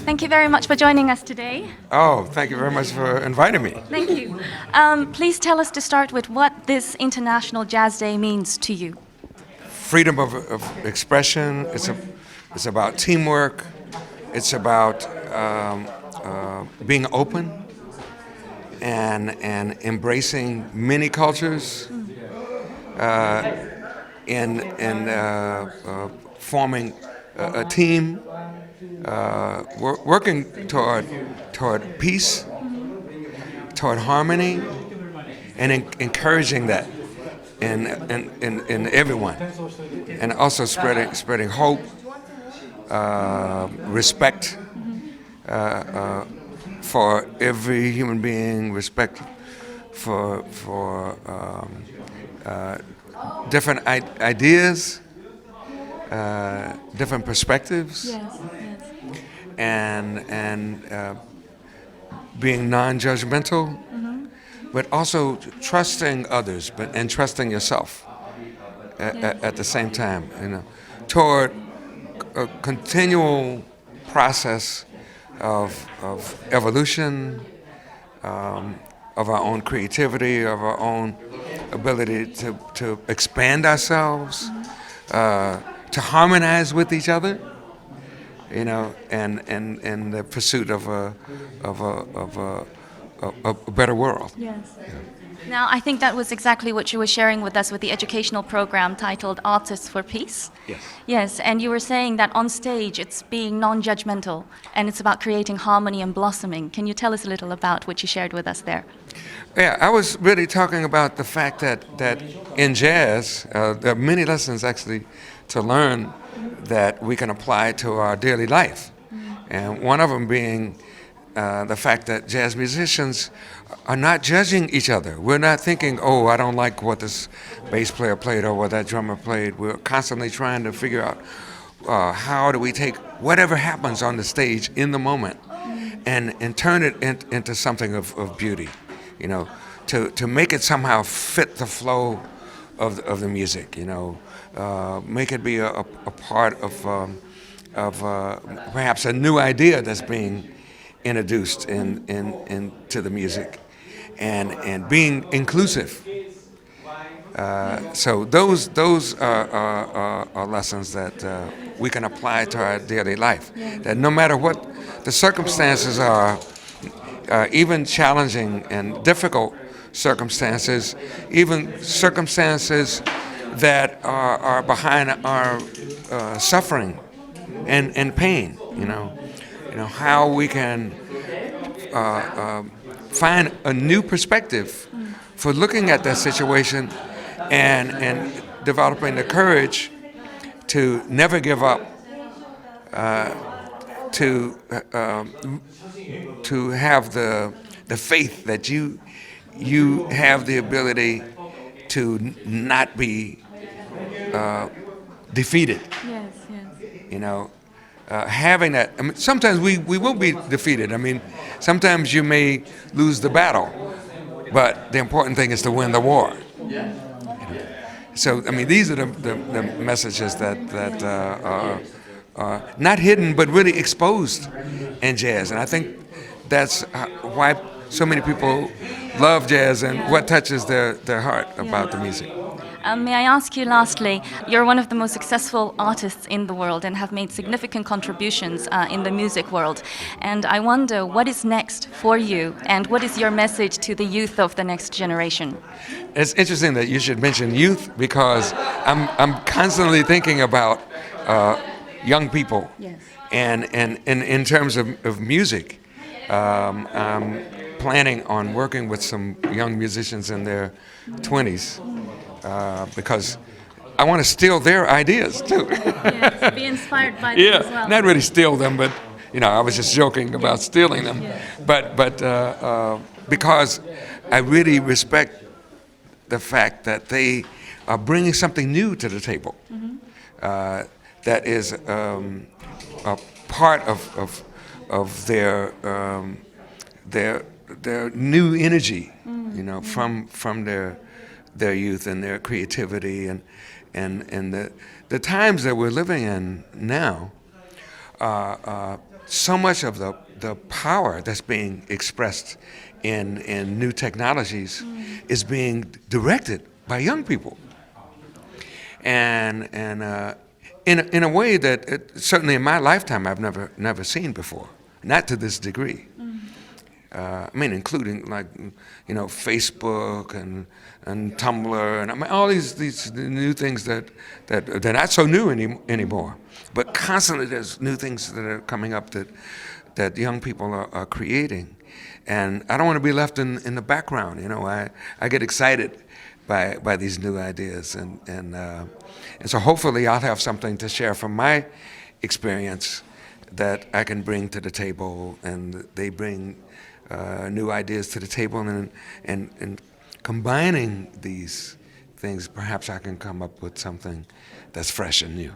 Thank you very much for joining us today. Oh, thank you very much for inviting me. Thank you. Please tell us to start with what this International Jazz Day means to you. Freedom of expression. It's about teamwork. It's about being open and embracing many cultures, and forming a team. Working toward peace, toward harmony, and encouraging that in everyone, and also spreading hope, respect for every human being, respect for different ideas, different perspectives. Yes. And being non-judgmental, but also trusting others, and trusting yourself at the same time. Toward a continual process of evolution, of our own creativity, of our own ability to expand ourselves, to harmonize with each other. And the pursuit of a better world. Yes. Now, I think that was exactly what you were sharing with us with the educational program titled Artists for Peace. Yes. Yes, and you were saying that on stage it's being non-judgmental and it's about creating harmony and blossoming. Can you tell us a little about what you shared with us there? Yeah, I was really talking about the fact that in jazz, there are many lessons actually to learn that we can apply to our daily life. And one of them being the fact that jazz musicians are not judging each other. We're not thinking, oh, I don't like what this bass player played or what that drummer played. We're constantly trying to figure out how do we take whatever happens on the stage in the moment and turn it into something of beauty, to make it somehow fit the flow of the music, make it be a part of perhaps a new idea that's being introduced into the music, and being inclusive. So those are lessons that we can apply to our daily life. That no matter what the circumstances are, even challenging and difficult circumstances, even circumstances that are behind our suffering and pain, how we can find a new perspective for looking at that situation and developing the courage to never give up, to have the faith that you have the ability to not be defeated. Yes. Having that. I mean, sometimes we will be defeated. I mean, sometimes you may lose the battle, but the important thing is to win the war. So, I mean, these are the messages that are not hidden, but really exposed in jazz. And I think that's why so many people love jazz and what touches their heart about the music. May I ask you lastly, you're one of the most successful artists in the world and have made significant contributions in the music world. And I wonder, what is next for you and what is your message to the youth of the next generation? It's interesting that you should mention youth because I'm constantly thinking about young people. Yes. And in terms of music, I'm planning on working with some young musicians in their 20s. Because I want to steal their ideas too. Yes, be inspired by them as well. Not really steal them, but I was just joking about stealing them. Yeah. But because I really respect the fact that they are bringing something new to the table that is a part of their new energy, from their youth and their creativity and the times that we're living in now. So much of the power that's being expressed in new technologies is being directed by young people, and in a way that certainly in my lifetime I've never seen before, not to this degree. I mean, including Facebook and Tumblr and all these new things that they're not so new anymore. But constantly there's new things that are coming up that young people are creating, and I don't want to be left in the background. I get excited by these new ideas, and so hopefully I'll have something to share from my experience that I can bring to the table, and they bring new ideas to the table, and combining these things, perhaps I can come up with something that's fresh and new.